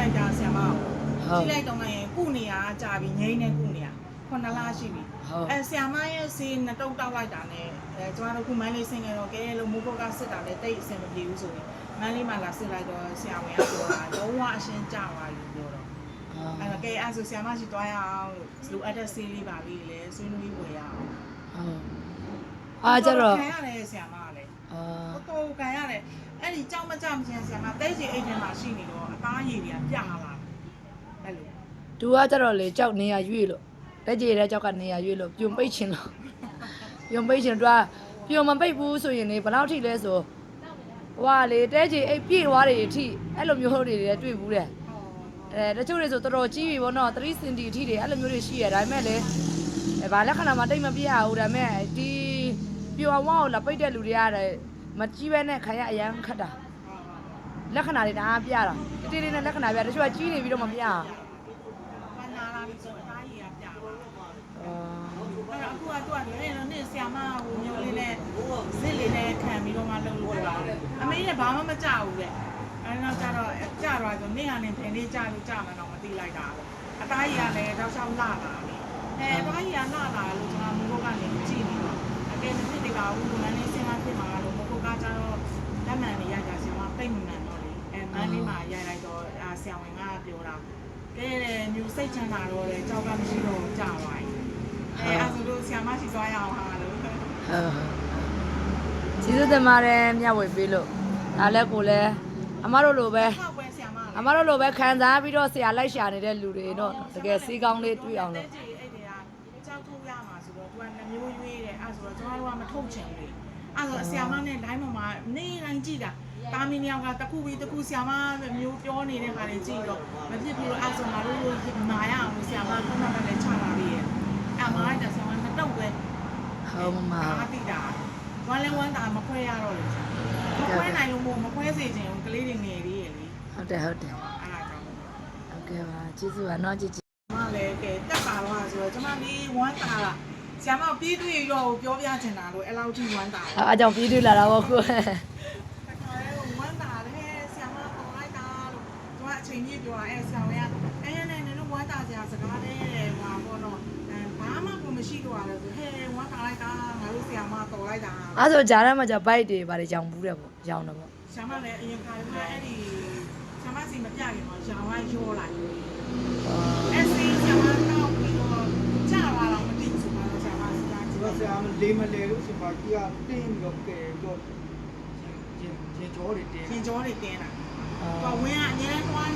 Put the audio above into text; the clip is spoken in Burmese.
လိုက်တာဆရာမကြည့်လိုက်တော့မှရင်ကုနေရကြာပြီငိမ့်နေကုနေရ9လရှိပြီဆရာမရဲ့ဆေးနှစ်တုပ်တောက်လိုက်တာနဲ့ကျွန်တော်တို့ခုမန်းလေးဆင်းခဲ့တော့ကဲလို့မိုးဘောကစစ်တာလည်းတိတ်အဆင်မပြေဘူးဆိုရင်မန်းလေးမှလာစစ်လိုက်တော့ဆရာဝန်ကပြောတာလုံးဝအရှင်းကြသွားပြီပြောတော့အဲ့တော့ကဲအဲ့ဆိုဆရာမရှိတွားရအောင်လို့လိုအပ်တဲ့ဆေးလေးပါလေးလေဆွေးနွေးဝယ်ရအောင်အားကြတော့ခံရတယ်ဆရာမကလည်းတော်ခံရတယ်အဲ့ဒီကြောက်မကြမချင်းဆရာမတဲချင်အိတ်ထဲမှာရှိနေတော့အသားရည်တွေကပြလာအဲ့လိုသူကကြတော့လေကြောက်နေရရွေ့လို့လက်ကြီးတဲ့ကြောက်ကနေရရွေ့လို့ပြုံပိတ်ချင်လို့ပြုံပိတ်ချင်တော့ပြုံမပိတ်ဘူးဆိုရင်လေဘယ်လောက်ထိလဲဆိုဟွာလေတဲကြီးအိတ်ပြည့်သွားတယ်အထိအဲ့လိုမျိုးတွေတွေ့ဘူးတဲ့တချို့တွေဆိုတော်တော်ကြီးပြီဗောနော်3 cm အထိတွေအဲ့လိုမျိုးတွေရှိရဒါပေမဲ့လေဘာလက္ခဏာမှတိတ်မပြရဘူးဒါပေမဲ့ဒီပြုံဝါကိုလာပိတ်တဲ့လူတွေကမကြီးပဲနဲ့ခံရအရန်ခတ်တာလက္ခဏာတွေဒါပြတာတိတိလေးနဲ့လက္ခဏာပြတချို့ကကြီးနေပြီးတော့မပြရဘူးနာလာပြီဆိုအသားရည်ကပြသွားအဲ့အခုကသူကလည်းနေ့ဆရာမဟိုမျိုးလေးနဲ့စစ်လေးနဲ့ခံပြီးတော့မှလုပ်လို့ရတာအမေကဘာမှမကြောက်ဘူးတဲ့အဲ့တော့ကျတော့ကြာတော့ဆိုနေ့ကနေပြင်လေးကြာလို့ကြာမှတော့မသိလိုက်တာအသားရည်ကလည်းတော့ရှောင်းလာတာလေအသားရည်ကလာလာလို့ကျွန်တော်မျိုးကနေကြည့်နေတော့အကယ်မဖြစ်သေးပါဘူးမန်းလေးစဉ်းစားဖြစ်မှာလို့မို့ကကျတော့လက်မှန်လေးရိုက်တာဆရာမတိတ်မမှန်တော့လေမန်းလေးမှာရိုက်လိုက်တော့ဆရာဝန်ကပြောတာကဲမျိုးစိတ်ချမ်းသာတော့လေကြောက်ကမရှိတော့ကြာသွားပြီအဲ့ဆိုလို့ဆရာမရှိသွားရအောင်ဟာလို့ကျေးဇူးတင်ပါတယ်မျှဝေပေးလို့ဒါလည်းကိုလည်းအမတို့လိုပဲအမတို့လိုပဲခံစားပြီးတော့ဆရာလိုက်ရှာနေတဲ့လူတွေတော့တကယ်စီးကောင်းလေးတွေ့အောင်လို့အဲ့တွေကကြောက်ထုတ်ရမှာဆိုတော့သူကနှမျိုးရွေးတယ်အဲ့ဆိုတော့ကျွန်တော်တို့ကမထုတ်ချင်ဘူးအဲ့ဆိုဆရာမနဲ့ line မှာနေတိုင်းကြည့်တာတာမီနီယောက်ကတခုပြီးတခုဆရာမမျိုးပြောနေတဲ့ခါလေးကြည့်တော့မဖြစ်ဘူးလို့အဲ့ဆိုငါတို့မာရအောင်ဆရာမခုနကလည်းချလာပြီးရဲ့အဲ့မာလိုက်တာဆရာမမတော့ပဲဟုတ်မှာတိတာဝမ်းလဲဝမ်းတာမခွဲရတော့လို့မခွဲနိုင်လို့မခွဲစေချင်ဘူးကလေးတွေငယ်လေးရဲ့လေဟုတ်တယ်အဲ့ဒါကြောင့်โอเคပါကျေးဇူးပါနော်ကြည့်မလည်းကဲတက်ပါတော့ဆိုတော့ကျွန်မဒီဝမ်းတာလားဆရာမပြေးတွေ့တော့ပြောပြချင်တာလို့အဲ့လောက်ထိဝမ်းတာအားကြောင့်ပြေးတွေ့လာတာပေါ့ကိုဝမ်းတာလေဆရာမပေါ်လိုက်တာလို့သူကအချိန်ကြီးပြောတာအဲ့ဆရာဝန်ကအဲ့နဲ့နင်တို့ဝမ်းတာဆရာစကားတဲ့ဟာပေါ့နော်ဘာမှကိုမရှိတော့ရတယ်ဆိုဟဲဝမ်းတာလိုက်တာငါတို့ဆရာမတော်လိုက်တာအဲ့ဆိုဂျားထဲမှာじゃဘိုက်တွေဘာတွေကြောင်ဘူးတယ်ပေါ့ရောင်းတယ်ပေါ့ဆရာမလည်းအရင်ခါကအဲ့ဒီဆရာမစီမပြခင်မှာရောင်လိုက်ရောလိုက်အဲ့စီဆရာမတော့ပြီးတော့ကြာလာတော့မသိဘူးဆိုတော့ဆရာမစကားကြည့်ဆရာမလေးမလဲလို့ဆိုပါကြီးကတင်းပြီးတော့ကဲတော့ရင်ကြောတွေတင်းရင်ကြောတွေတင်းတာဝင်းကအငြင်းတွား